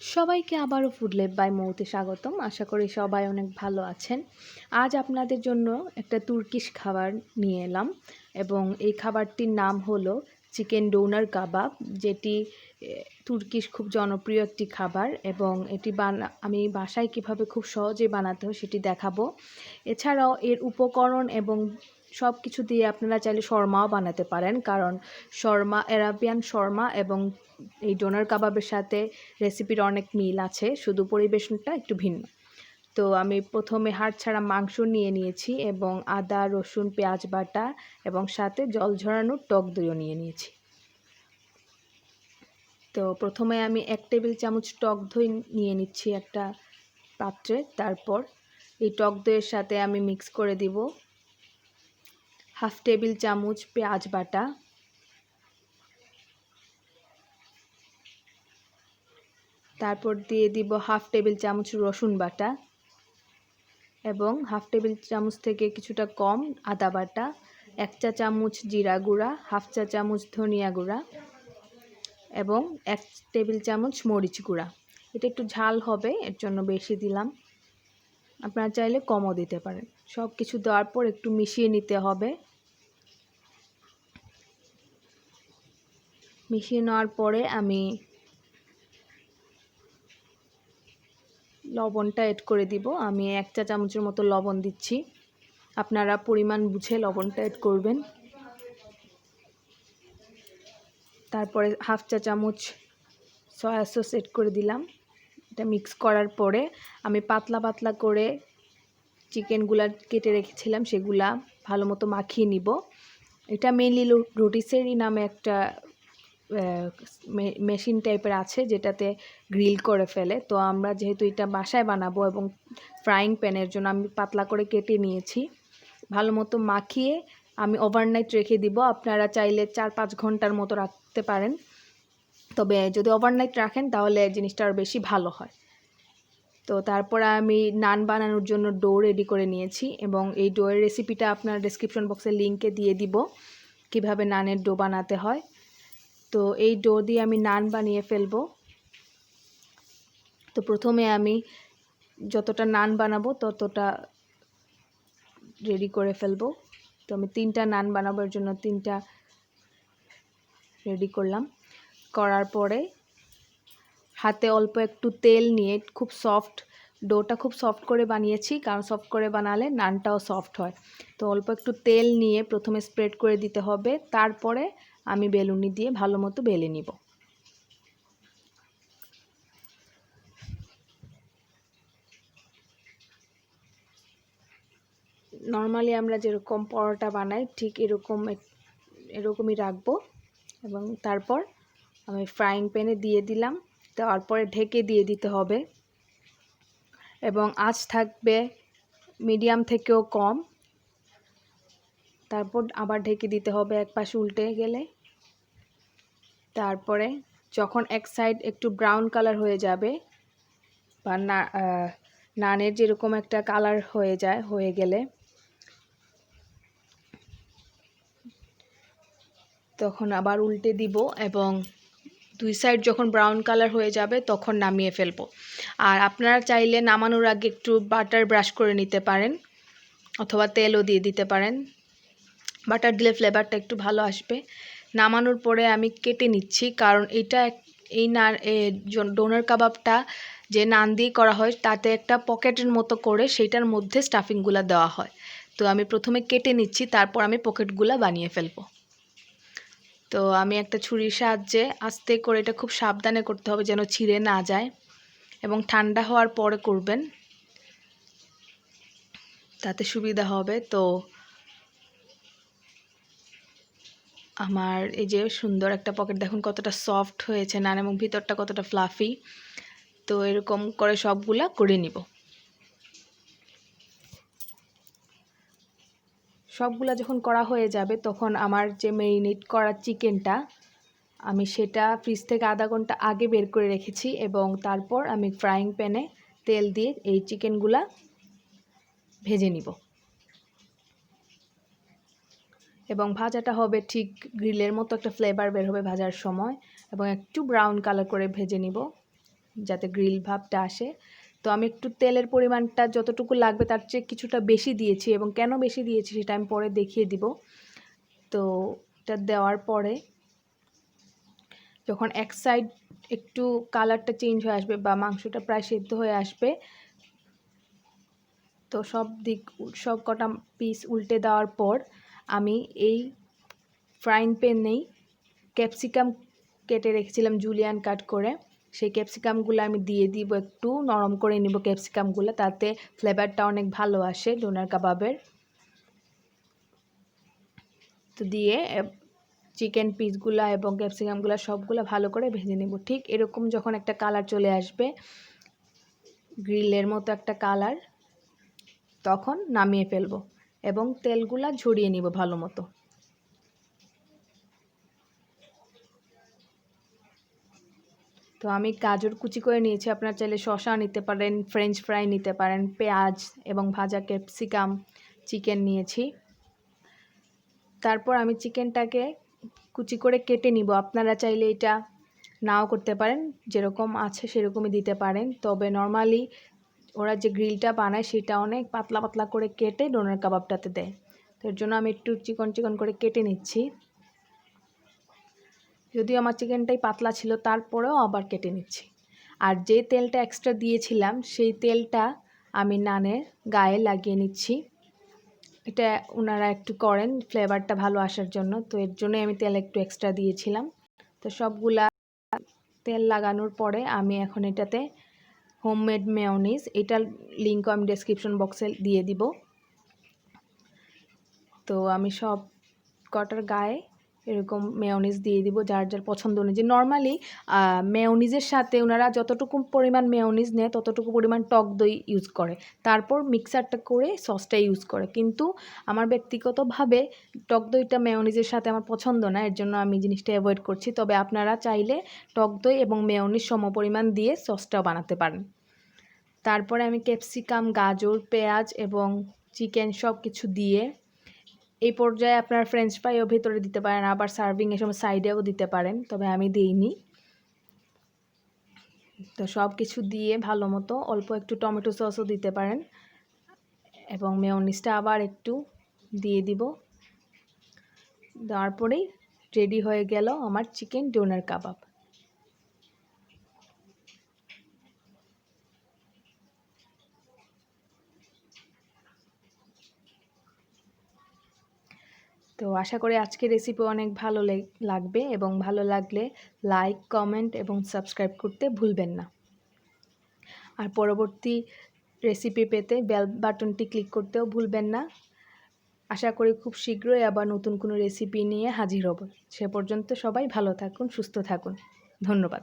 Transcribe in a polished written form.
সবাইকে আবারও food lab by মৌতে স্বাগতম। আশা করি সবাই অনেক ভালো আছেন। আজ আপনাদের জন্য একটা তুর্কিশ খাবার নিয়ে এলাম এবং এই খাবারটির নাম হলো চিকেন ডোনার কাবাব, যেটি তুর্কিশ খুব জনপ্রিয় একটি খাবার এবং এটি আমি বাসায় কিভাবে খুব সহজে বানাতে হয় সেটি দেখাবো। এছাড়াও এর উপকরণ এবং সব কিছু দিয়ে আপনারা চাইলে শর্মাও বানাতে পারেন, কারণ আরাবিয়ান শর্মা এবং এই ডোনার কাবাবের সাথে রেসিপির অনেক মিল আছে, শুধু পরিবেশনটা একটু ভিন্ন। তো আমি প্রথমে হাড় ছাড়া মাংস নিয়ে নিয়েছি এবং আদা রসুন পেঁয়াজ বাটা এবং সাথে জল ঝরানো টক দইও নিয়ে নিয়েছি। তো প্রথমে আমি 1 টেবিল চামচ টক দই নিয়ে নিচ্ছি একটা পাত্রে। তারপর এই টক দইয়ের সাথে আমি মিক্স করে দিব 1/2 টেবিল চামচ পেঁয়াজ বাটা, তারপর দিয়ে দিব 1/2 টেবিল চামচ রসুন বাটা এবং 1/2 টেবিল চামচ থেকে কিছুটা কম আদা বাটা, 1 চা চামচ জিরা গুঁড়া, 1/2 চা চামচ ধনিয়া গুঁড়া এবং 1 টেবিল চামচ মরিচ গুঁড়া। এটা একটু ঝাল হবে, এর জন্য বেশি দিলাম, আপনারা চাইলে কমও দিতে পারেন। সব কিছু দেওয়ার পর একটু মিশিয়ে নিতে হবে। মিশিয়ে নেওয়ার পরে আমি লবণটা অ্যাড করে দিব। আমি 1 চা চামচের মতো লবণ দিচ্ছি, আপনারা পরিমাণ বুঝে লবণটা অ্যাড করবেন। তারপরে 1/2 চা চামচ সয়া সস অ্যাড করে দিলাম। এটা মিক্স করার পরে আমি পাতলা পাতলা করে চিকেনগুলা কেটে রেখেছিলাম সেগুলা ভালো মতো মাখিয়ে নিব। এটা মেনলি রোটিসেরি নামে একটা মেশিন টাইপের আছে যেটাতে গ্রিল করে ফেলে। তো আমরা যেহেতু এটা বাসায় বানাবো এবং ফ্রাইং প্যানের জন্য আমি পাতলা করে কেটে নিয়েছি। ভালো মতো মাখিয়ে আমি ওভারনাইট রেখে দিব। আপনারা চাইলে 4-5 ঘন্টার মতো রাখতে পারেন, তবে যদি ওভারনাইট রাখেন তাহলে জিনিসটা আরও বেশি ভালো হয়। তো তারপর আমি নান বানানোর জন্য ডো রেডি করে নিয়েছি এবং এই ডোয়ের রেসিপিটা আপনার ডেসক্রিপশন বক্সে লিঙ্কে দিয়ে দিব কিভাবে নানের ডো বানাতে হয়। তো এই ডো দিয়ে আমি নান বানিয়ে ফেলবো। তো প্রথমে আমি যতটা নান বানাবো ততটা রেডি করে ফেলবো। তো আমি 3টা নান বানাবার জন্য 3টা রেডি করলাম। করার পরে হাতে অল্প একটু তেল নিয়ে ডোটা খুব সফট করে বানিয়েছি, কারণ সফট করে বানালে নানটাও সফট হয়। তো অল্প একটু তেল নিয়ে প্রথমে স্প্রেড করে দিতে হবে, তারপরে আমি বেলুনি দিয়ে ভালো মতো বেলে নিব। নর্মালি আমরা যেরকম পরোটা বানাই ঠিক এরকমই রাখবো এবং তারপর আমি ফ্রাইং প্যানে দিয়ে দিলাম। দেওয়ার পরে ঢেকে দিয়ে দিতে হবে এবং আঁচ থাকবে মিডিয়াম থেকেও কম। তারপর আবার ঢেকে দিতে হবে এক পাশে উল্টে গেলে। তারপরে যখন এক সাইড একটু ব্রাউন কালার হয়ে যাবে বা নানের যেরকম একটা কালার হয়ে গেলে তখন আবার উল্টে দিব এবং 2 সাইড যখন ব্রাউন কালার হয়ে যাবে তখন নামিয়ে ফেলবো। আর আপনারা চাইলে নামানোর আগে একটু বাটার ব্রাশ করে নিতে পারেন অথবা তেলও দিয়ে দিতে পারেন। বাটার দিলে ফ্লেভারটা একটু ভালো আসবে। নামানোর পরে আমি কেটে নিচ্ছি, কারণ এই ডোনার কাবাবটা যে নান দিয়ে করা হয় তাতে একটা পকেটের মতো করে সেইটার মধ্যে স্টাফিংগুলো দেওয়া হয়। তো আমি প্রথমে কেটে নিচ্ছি, তারপর আমি পকেটগুলো বানিয়ে ফেলবো। তো আমি একটা ছুরির সাহায্যে আস্তে করে, এটা খুব সাবধানে করতে হবে যেন ছিঁড়ে না যায় এবং ঠান্ডা হওয়ার পরে করবেন, তাতে সুবিধা হবে। তো আমার এই যে সুন্দর একটা পকেট দেখুন কতটা সফট হয়েছে নান এবং ভিতরটা কতটা ফ্লাফি। তো এরকম করে সবগুলা করে নিব। সবগুলা যখন করা হয়ে যাবে তখন আমার যে ম্যারিনেট করা চিকেনটা আমি সেটা ফ্রিজ থেকে আধা ঘন্টা আগে বের করে রেখেছি এবং তারপর আমি ফ্রাইং প্যানে তেল দিয়ে এই চিকেনগুলা ভেজে নিব এবং ভাজাটা হবে ঠিক গ্রিলের মতো একটা ফ্লেভার বের হবে ভাজার সময় এবং একটু ব্রাউন কালার করে ভেজে নিব। যাতে গ্রিল ভাবটা আসে। তো আমি একটু তেলের পরিমাণটা যতটুকু লাগবে তার চেয়ে কিছুটা বেশি দিয়েছি, এবং কেন বেশি দিয়েছি সেটা আমি পরে দেখিয়ে দিব। তো এটা দেওয়ার পরে যখন এক সাইড একটু কালারটা চেঞ্জ হয়ে আসবে বা মাংসটা প্রায় সেদ্ধ হয়ে আসবে, তো সব কটা পিস উল্টে দেওয়ার পর আমি এই ফ্রাইং প্যানেই ক্যাপসিকাম কেটে রেখেছিলাম জুলিয়ান কাট করে, সেই ক্যাপসিকামগুলো আমি দিয়ে দিব, একটু নরম করে নিব ক্যাপসিকামগুলো, তাতে ফ্লেভারটা অনেক ভালো আসে ডোনার কাবাবের। তো দিয়ে চিকেন পিসগুলো এবং ক্যাপসিকামগুলো সবগুলো ভালো করে ভেজে নেব। ঠিক এরকম যখন একটা কালার চলে আসবে, গ্রিলের মতো একটা কালার, তখন নামিয়ে ফেলবো এবং তেলগুলা ঝরিয়ে নিব ভালো মতো। তো আমি গাজর কুচি করে নিয়েছি, আপনারা চাইলে শসা নিতে পারেন, ফ্রেঞ্চ ফ্রাই নিতে পারেন, পেঁয়াজ এবং ভাজা ক্যাপসিকাম, চিকেন নিয়েছি। তারপর আমি চিকেনটাকে কুচি করে কেটে নিব। আপনারা চাইলে এটা নাও করতে পারেন, যেরকম আছে সেরকমই দিতে পারেন, তবে নর্মালি ওরা যে গ্রিলটা বানায় সেটা অনেক পাতলা পাতলা করে কেটে ডোনার কাবাবটাতে দেয়। তো এর জন্য আমি একটু চিকন চিকন করে কেটে নিচ্ছি। যদিও আমার চিকেনটাই পাতলা ছিল, তারপরেও আবার কেটে নিচ্ছি। আর যে তেলটা এক্সট্রা দিয়েছিলাম সেই তেলটা আমি নানের গায়ে লাগিয়ে নিচ্ছি। এটা ওনারা একটু করেন ফ্লেভারটা ভালো আসার জন্য, তো এর জন্যই আমি তেল একটু এক্সট্রা দিয়েছিলাম। তো সবগুলা তেল লাগানোর পরে আমি এখন এটাতে হোমমেড মেয়োনিজ, এটার লিঙ্কও আমি ডেসক্রিপশন বক্সে দিয়ে দিব। তো আমি সব কটার গায়ে এরকম মেয়োনিজ দিয়ে দিব যার যার পছন্দ অনুযায়ী। নর্মালি মেয়োনিজের সাথে ওনারা যতটুকু পরিমাণ মেয়োনিজ নেয় ততটুকু পরিমাণ টক দই ইউজ করে, তারপর মিক্সারটা করে সসটা ইউজ করে। কিন্তু আমার ব্যক্তিগতভাবে টক দইটা মেয়োনিজের সাথে আমার পছন্দ না, এর জন্য আমি জিনিসটা অ্যাভয়েড করছি। তবে আপনারা চাইলে টক দই এবং মেয়োনিজ সমপরিমাণ দিয়ে সসটাও বানাতে পারেন। তারপরে আমি ক্যাপসিকাম, গাজর, পেঁয়াজ এবং চিকেন সব কিছু দিয়ে, এই পর্যায়ে আপনারা ফ্রেঞ্চ ফ্রাইও ভেতরে দিতে পারেন, আবার সার্ভিং এর সময় সাইডেও দিতে পারেন, তবে আমি দিইনি। তো সব কিছু দিয়ে ভালো মতো অল্প একটু টমেটো সসও দিতে পারেন এবং মেয়োনিজটা আবার একটু দিয়ে দিব। দেওয়ার পরেই রেডি হয়ে গেল আমার চিকেন ডোনার কাবাব। তো আশা করি আজকের রেসিপি অনেক ভালো লাগবে, এবং ভালো লাগলে লাইক, কমেন্ট এবং সাবস্ক্রাইব করতে ভুলবেন না। আর পরবর্তী রেসিপি পেতে বেল বাটনটি ক্লিক করতেও ভুলবেন না। আশা করি খুব শীঘ্রই আবার নতুন কোনো রেসিপি নিয়ে হাজির হব। সে পর্যন্ত সবাই ভালো থাকুন, সুস্থ থাকুন। ধন্যবাদ।